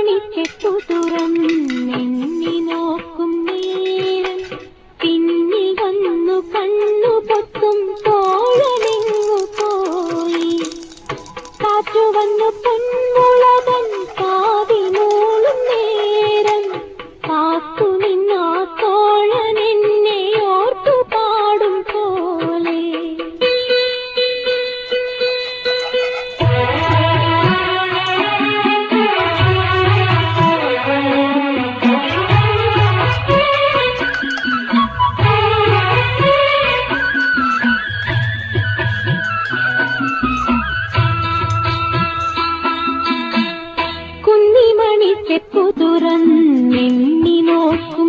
മണിക്കെട്ടു തുറന്നെണ്ണി നോക്കും നേരം പിന്നിൽ വന്നു കണ്ണു പൊത്തും തോഴനെങ്ങു പോയി. കാറ്റു വന്നു പൊന്മുളകൻ കാതിൽ മൂളും നേരം കാത്തു നിന്നാ തോഴൻ എന്നെ ഓർത്തു പാടും പോലെ. കുന്നിമണിക്കെപ്പു തുറന്നെണ്ണി നോക്കും